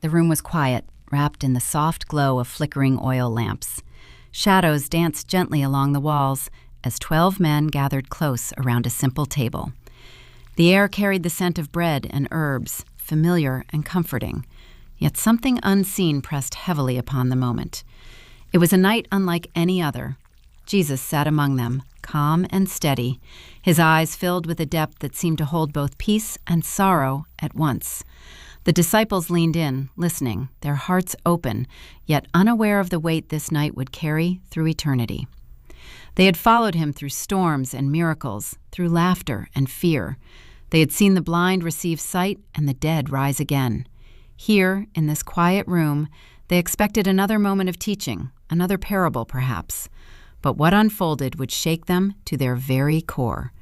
The room was quiet, wrapped in the soft glow of flickering oil lamps. Shadows danced gently along the walls as 12 men gathered close around a simple table. The air carried the scent of bread and herbs, familiar and comforting, yet something unseen pressed heavily upon the moment. It was a night unlike any other. Jesus sat among them, calm and steady, his eyes filled with a depth that seemed to hold both peace and sorrow at once. The disciples leaned in, listening, their hearts open, yet unaware of the weight this night would carry through eternity. They had followed him through storms and miracles, through laughter and fear. They had seen the blind receive sight and the dead rise again. Here, in this quiet room, they expected another moment of teaching, another parable perhaps. But what unfolded would shake them to their very core.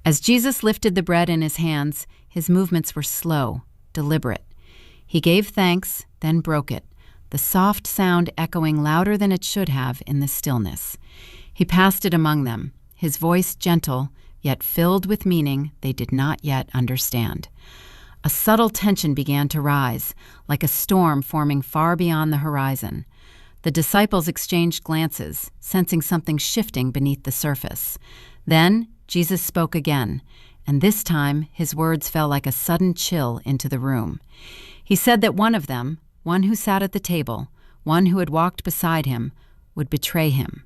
As Jesus lifted the bread in his hands, his movements were slow, deliberate. He gave thanks, then broke it, the soft sound echoing louder than it should have in the stillness. He passed it among them, his voice gentle, yet filled with meaning they did not yet understand. A subtle tension began to rise, like a storm forming far beyond the horizon. The disciples exchanged glances, sensing something shifting beneath the surface. Then Jesus spoke again, and this time his words fell like a sudden chill into the room. He said that one of them, one who sat at the table, one who had walked beside him, would betray him.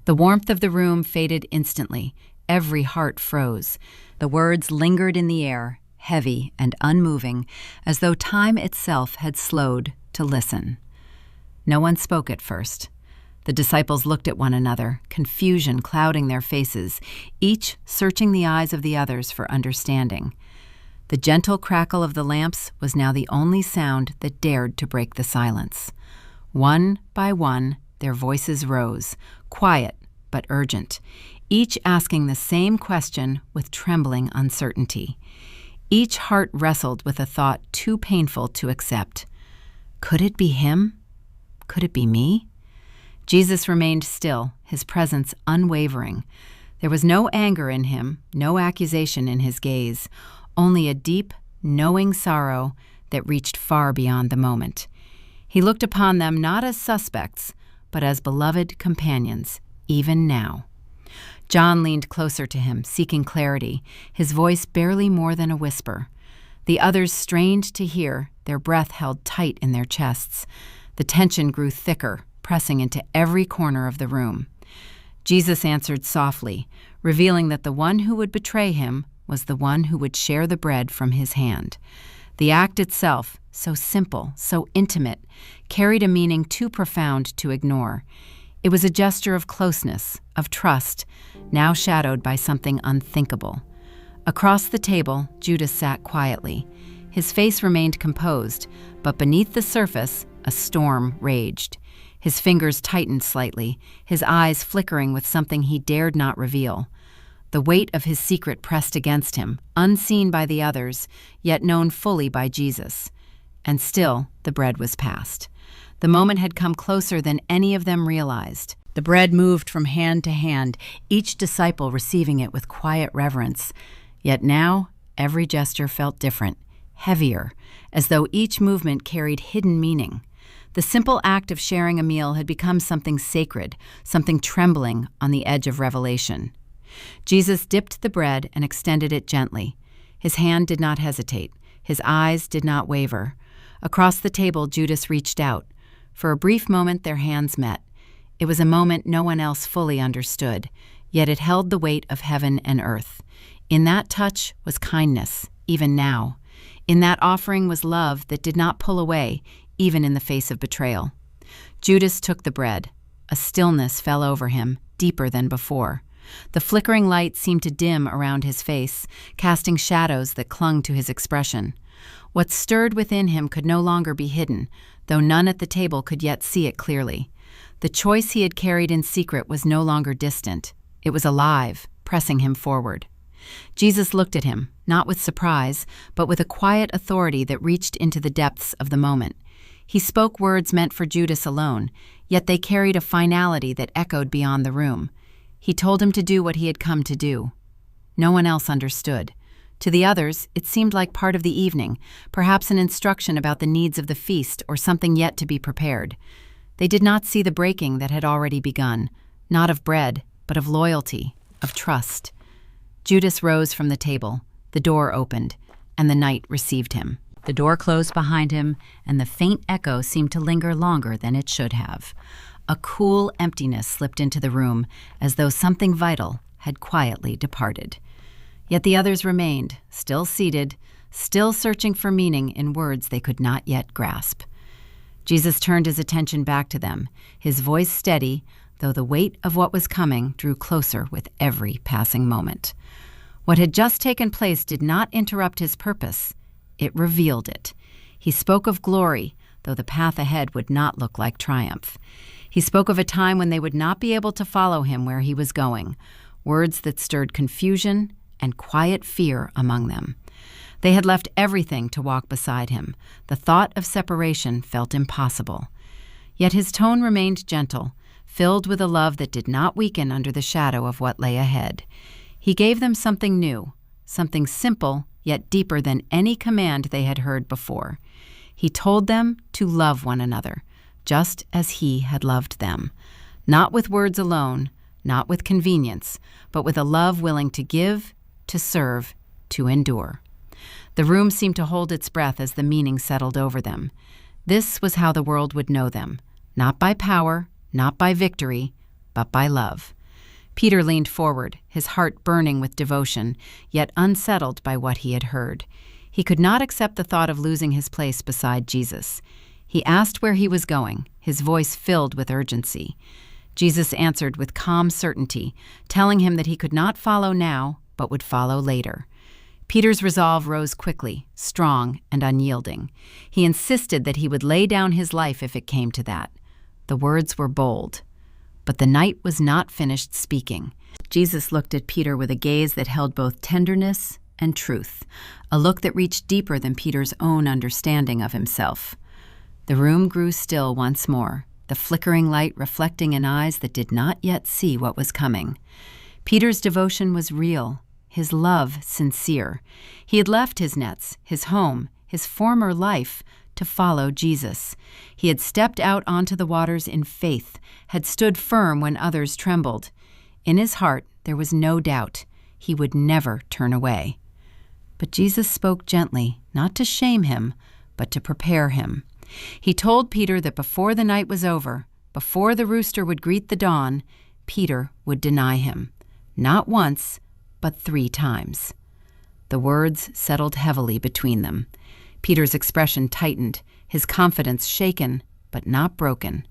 The warmth of the room faded instantly. Every heart froze. The words lingered in the air, heavy and unmoving, as though time itself had slowed to listen. No one spoke at first. The disciples looked at one another, confusion clouding their faces, each searching the eyes of the others for understanding. The gentle crackle of the lamps was now the only sound that dared to break the silence. One by one, their voices rose, quiet but urgent, each asking the same question with trembling uncertainty. Each heart wrestled with a thought too painful to accept. Could it be him? Could it be me? Jesus remained still, his presence unwavering. There was no anger in him, no accusation in his gaze, only a deep, knowing sorrow that reached far beyond the moment. He looked upon them not as suspects, but as beloved companions, even now. John leaned closer to him, seeking clarity, his voice barely more than a whisper. The others strained to hear, their breath held tight in their chests. The tension grew thicker, pressing into every corner of the room. Jesus answered softly, revealing that the one who would betray him was the one who would share the bread from his hand. The act itself, so simple, so intimate, carried a meaning too profound to ignore. It was a gesture of closeness, of trust, now shadowed by something unthinkable. Across the table, Judas sat quietly. His face remained composed, but beneath the surface, a storm raged. His fingers tightened slightly, his eyes flickering with something he dared not reveal. The weight of his secret pressed against him, unseen by the others, yet known fully by Jesus. And still, the bread was passed. The moment had come closer than any of them realized. The bread moved from hand to hand, each disciple receiving it with quiet reverence. Yet now, every gesture felt different, heavier, as though each movement carried hidden meaning. The simple act of sharing a meal had become something sacred, something trembling on the edge of revelation. Jesus dipped the bread and extended it gently. His hand did not hesitate. His eyes did not waver. Across the table, Judas reached out. For a brief moment, their hands met. It was a moment no one else fully understood, yet it held the weight of heaven and earth. In that touch was kindness, even now. In that offering was love that did not pull away, even in the face of betrayal. Judas took the bread. A stillness fell over him, deeper than before. The flickering light seemed to dim around his face, casting shadows that clung to his expression. What stirred within him could no longer be hidden, though none at the table could yet see it clearly. The choice he had carried in secret was no longer distant. It was alive, pressing him forward. Jesus looked at him, not with surprise, but with a quiet authority that reached into the depths of the moment. He spoke words meant for Judas alone, yet they carried a finality that echoed beyond the room. He told him to do what he had come to do. No one else understood. To the others, it seemed like part of the evening, perhaps an instruction about the needs of the feast or something yet to be prepared. They did not see the breaking that had already begun, not of bread, but of loyalty, of trust. Judas rose from the table, the door opened, and the night received him. The door closed behind him, and the faint echo seemed to linger longer than it should have. A cool emptiness slipped into the room, as though something vital had quietly departed. Yet the others remained, still seated, still searching for meaning in words they could not yet grasp. Jesus turned his attention back to them, his voice steady, though the weight of what was coming drew closer with every passing moment. What had just taken place did not interrupt his purpose. It revealed it. He spoke of glory, though the path ahead would not look like triumph. He spoke of a time when they would not be able to follow him where he was going, words that stirred confusion and quiet fear among them. They had left everything to walk beside him. The thought of separation felt impossible. Yet his tone remained gentle, filled with a love that did not weaken under the shadow of what lay ahead. He gave them something new, something simple yet deeper than any command they had heard before. He told them to love one another, just as he had loved them, not with words alone, not with convenience, but with a love willing to give, to serve, to endure. The room seemed to hold its breath as the meaning settled over them. This was how the world would know them, not by power, not by victory, but by love. Peter leaned forward, his heart burning with devotion, yet unsettled by what he had heard. He could not accept the thought of losing his place beside Jesus. He asked where he was going, his voice filled with urgency. Jesus answered with calm certainty, telling him that he could not follow now, but would follow later. Peter's resolve rose quickly, strong and unyielding. He insisted that he would lay down his life if it came to that. The words were bold. But the night was not finished speaking. Jesus looked at Peter with a gaze that held both tenderness and truth, a look that reached deeper than Peter's own understanding of himself. The room grew still once more, the flickering light reflecting in eyes that did not yet see what was coming. Peter's devotion was real, his love sincere. He had left his nets, his home, his former life, to follow Jesus. He had stepped out onto the waters in faith, had stood firm when others trembled. In his heart, there was no doubt. He would never turn away. But Jesus spoke gently, not to shame him, but to prepare him. He told Peter that before the night was over, before the rooster would greet the dawn, Peter would deny him. Not once, but 3 times. The words settled heavily between them. Peter's expression tightened, his confidence shaken, but not broken.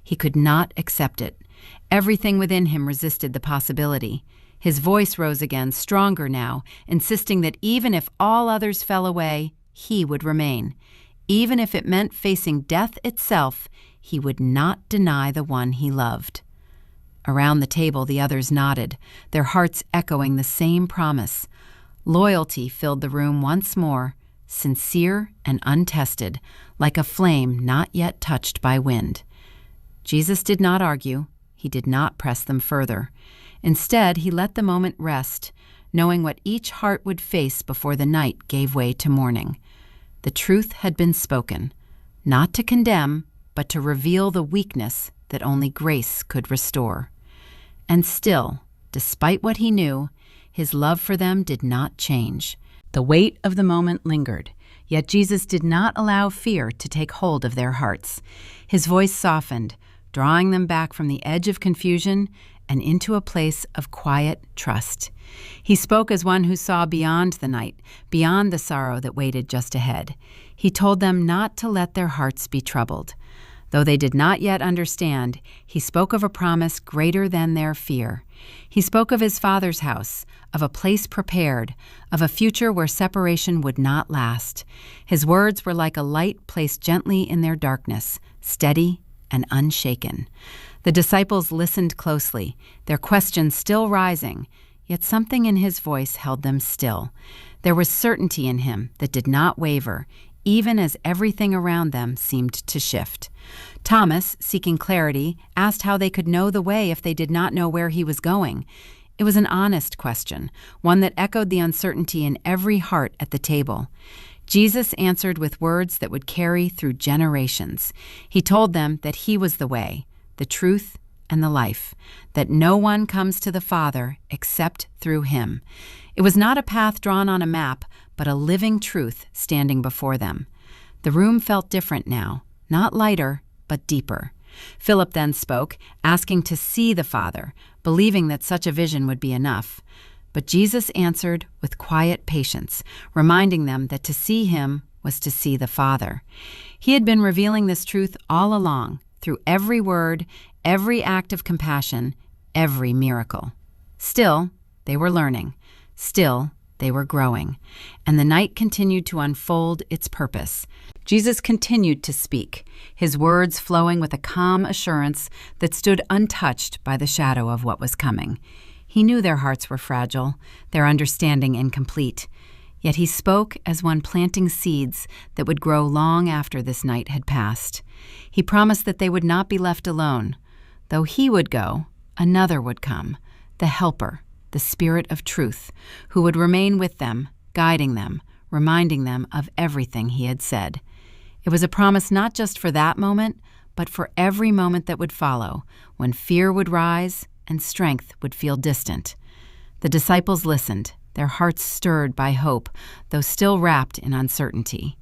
He could not accept it. Everything within him resisted the possibility. His voice rose again, stronger now, insisting that even if all others fell away, he would remain. Even if it meant facing death itself, he would not deny the one he loved. Around the table, the others nodded, their hearts echoing the same promise. Loyalty filled the room once more, sincere and untested, like a flame not yet touched by wind. Jesus did not argue. He did not press them further. Instead, he let the moment rest, knowing what each heart would face before the night gave way to morning. The truth had been spoken, not to condemn, but to reveal the weakness that only grace could restore. And still, despite what he knew, his love for them did not change. The weight of the moment lingered, yet Jesus did not allow fear to take hold of their hearts. His voice softened, drawing them back from the edge of confusion and into a place of quiet trust. He spoke as one who saw beyond the night, beyond the sorrow that waited just ahead. He told them not to let their hearts be troubled. Though they did not yet understand, he spoke of a promise greater than their fear. He spoke of his Father's house, of a place prepared, of a future where separation would not last. His words were like a light placed gently in their darkness, steady and unshaken. The disciples listened closely, their questions still rising, yet something in his voice held them still. There was certainty in him that did not waver, even as everything around them seemed to shift. Thomas, seeking clarity, asked how they could know the way if they did not know where he was going. It was an honest question, one that echoed the uncertainty in every heart at the table. Jesus answered with words that would carry through generations. He told them that he was the way, the truth, and the life, that no one comes to the Father except through him. It was not a path drawn on a map, but a living truth standing before them. The room felt different now, not lighter, but deeper. Philip then spoke, asking to see the Father, believing that such a vision would be enough. But Jesus answered with quiet patience, reminding them that to see him was to see the Father. He had been revealing this truth all along, through every word, every act of compassion, every miracle. Still, they were learning. Still, they were growing. And the night continued to unfold its purpose. Jesus continued to speak, his words flowing with a calm assurance that stood untouched by the shadow of what was coming. He knew their hearts were fragile, their understanding incomplete. Yet he spoke as one planting seeds that would grow long after this night had passed. He promised that they would not be left alone. Though he would go, another would come, the Helper, the Spirit of Truth, who would remain with them, guiding them, reminding them of everything he had said. It was a promise not just for that moment, but for every moment that would follow, when fear would rise and strength would feel distant. The disciples listened, their hearts stirred by hope, though still wrapped in uncertainty.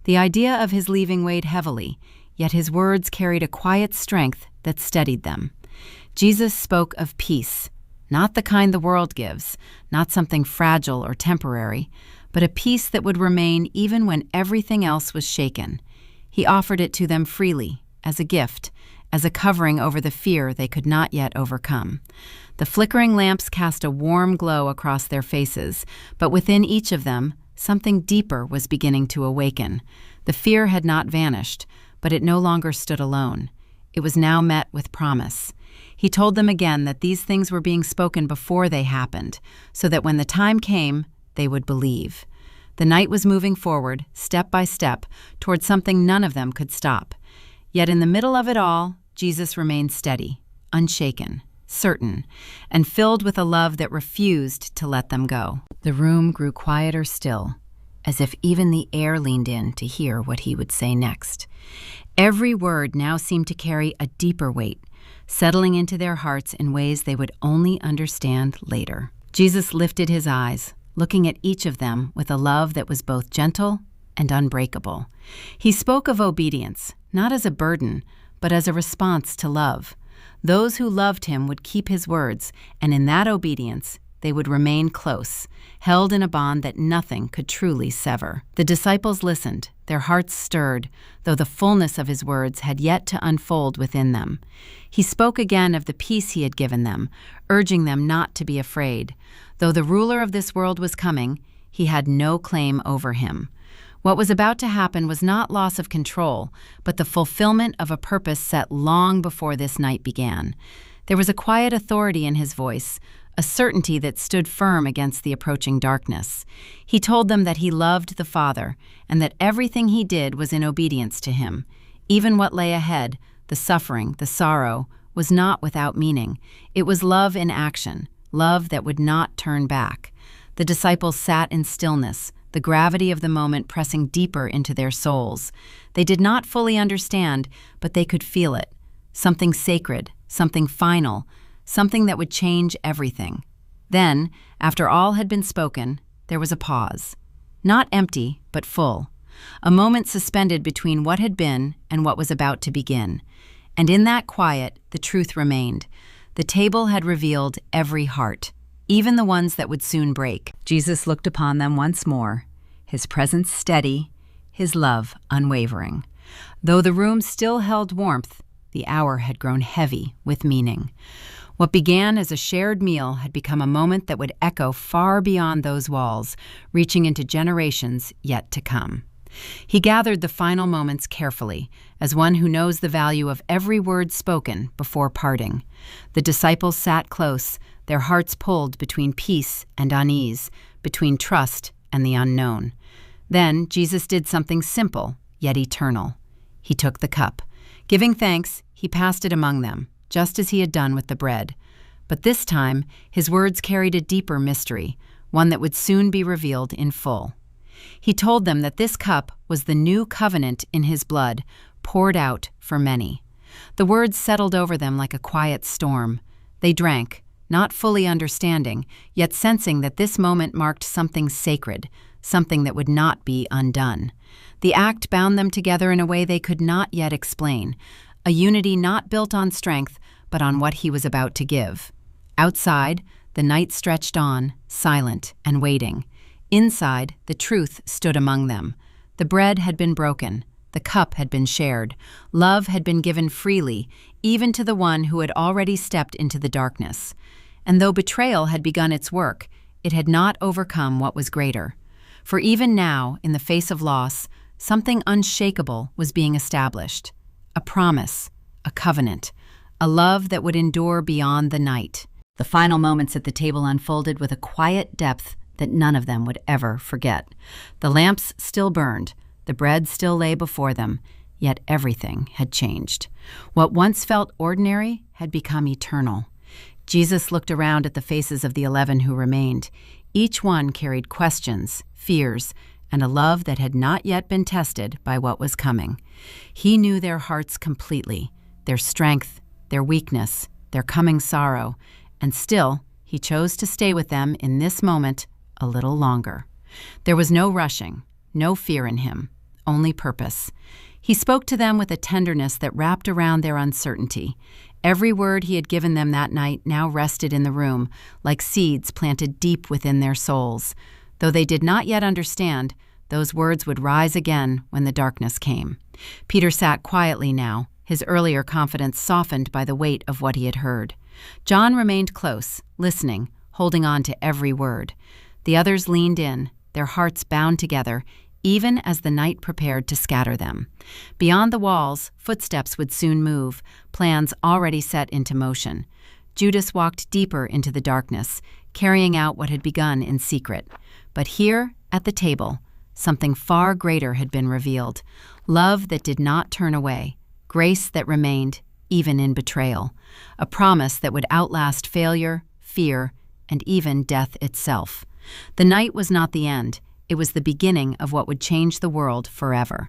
The idea of his leaving weighed heavily, yet his words carried a quiet strength that steadied them. Jesus spoke of peace, not the kind the world gives, not something fragile or temporary, but a peace that would remain even when everything else was shaken. He offered it to them freely, as a gift, as a covering over the fear they could not yet overcome. The flickering lamps cast a warm glow across their faces, but within each of them, something deeper was beginning to awaken. The fear had not vanished, but it no longer stood alone. It was now met with promise. He told them again that these things were being spoken before they happened, so that when the time came, they would believe. The night was moving forward, step by step, toward something none of them could stop. Yet in the middle of it all, Jesus remained steady, unshaken, certain, and filled with a love that refused to let them go. The room grew quieter still, as if even the air leaned in to hear what he would say next. Every word now seemed to carry a deeper weight, settling into their hearts in ways they would only understand later. Jesus lifted his eyes, looking at each of them with a love that was both gentle and unbreakable. He spoke of obedience, not as a burden, but as a response to love. Those who loved him would keep his words, and in that obedience, they would remain close, held in a bond that nothing could truly sever. The disciples listened, their hearts stirred, though the fullness of his words had yet to unfold within them. He spoke again of the peace he had given them, urging them not to be afraid. Though the ruler of this world was coming, he had no claim over him. What was about to happen was not loss of control, but the fulfillment of a purpose set long before this night began. There was a quiet authority in his voice, a certainty that stood firm against the approaching darkness. He told them that he loved the Father, and that everything he did was in obedience to him. Even what lay ahead, the suffering, the sorrow, was not without meaning. It was love in action, love that would not turn back. The disciples sat in stillness, the gravity of the moment pressing deeper into their souls. They did not fully understand, but they could feel it. Something sacred, something final, something that would change everything. Then, after all had been spoken, there was a pause. Not empty, but full. A moment suspended between what had been and what was about to begin. And in that quiet, the truth remained. The table had revealed every heart, even the ones that would soon break. Jesus looked upon them once more, his presence steady, his love unwavering. Though the room still held warmth, the hour had grown heavy with meaning. What began as a shared meal had become a moment that would echo far beyond those walls, reaching into generations yet to come. He gathered the final moments carefully, as one who knows the value of every word spoken before parting. The disciples sat close, their hearts pulled between peace and unease, between trust and the unknown. Then Jesus did something simple, yet eternal. He took the cup. Giving thanks, he passed it among them, just as he had done with the bread. But this time, his words carried a deeper mystery, one that would soon be revealed in full. He told them that this cup was the new covenant in his blood, poured out for many. The words settled over them like a quiet storm. They drank, not fully understanding, yet sensing that this moment marked something sacred, something that would not be undone. The act bound them together in a way they could not yet explain, a unity not built on strength, but on what he was about to give. Outside, the night stretched on, silent and waiting. Inside, the truth stood among them. The bread had been broken. The cup had been shared. Love had been given freely, even to the one who had already stepped into the darkness. And though betrayal had begun its work, it had not overcome what was greater. For even now, in the face of loss, something unshakable was being established. A promise, a covenant, a love that would endure beyond the night. The final moments at the table unfolded with a quiet depth that none of them would ever forget. The lamps still burned, the bread still lay before them, yet everything had changed. What once felt ordinary had become eternal. Jesus looked around at the faces of the 11 who remained. Each one carried questions, fears, and a love that had not yet been tested by what was coming. He knew their hearts completely, their strength, their weakness, their coming sorrow, and still, he chose to stay with them in this moment a little longer. There was no rushing, no fear in him, only purpose. He spoke to them with a tenderness that wrapped around their uncertainty. Every word he had given them that night now rested in the room, like seeds planted deep within their souls. Though they did not yet understand, those words would rise again when the darkness came. Peter sat quietly now, his earlier confidence softened by the weight of what he had heard. John remained close, listening, holding on to every word. The others leaned in, their hearts bound together, even as the night prepared to scatter them. Beyond the walls, footsteps would soon move, plans already set into motion. Judas walked deeper into the darkness, carrying out what had begun in secret. But here, at the table, something far greater had been revealed. Love that did not turn away, grace that remained, even in betrayal. A promise that would outlast failure, fear, and even death itself. The night was not the end. It was the beginning of what would change the world forever.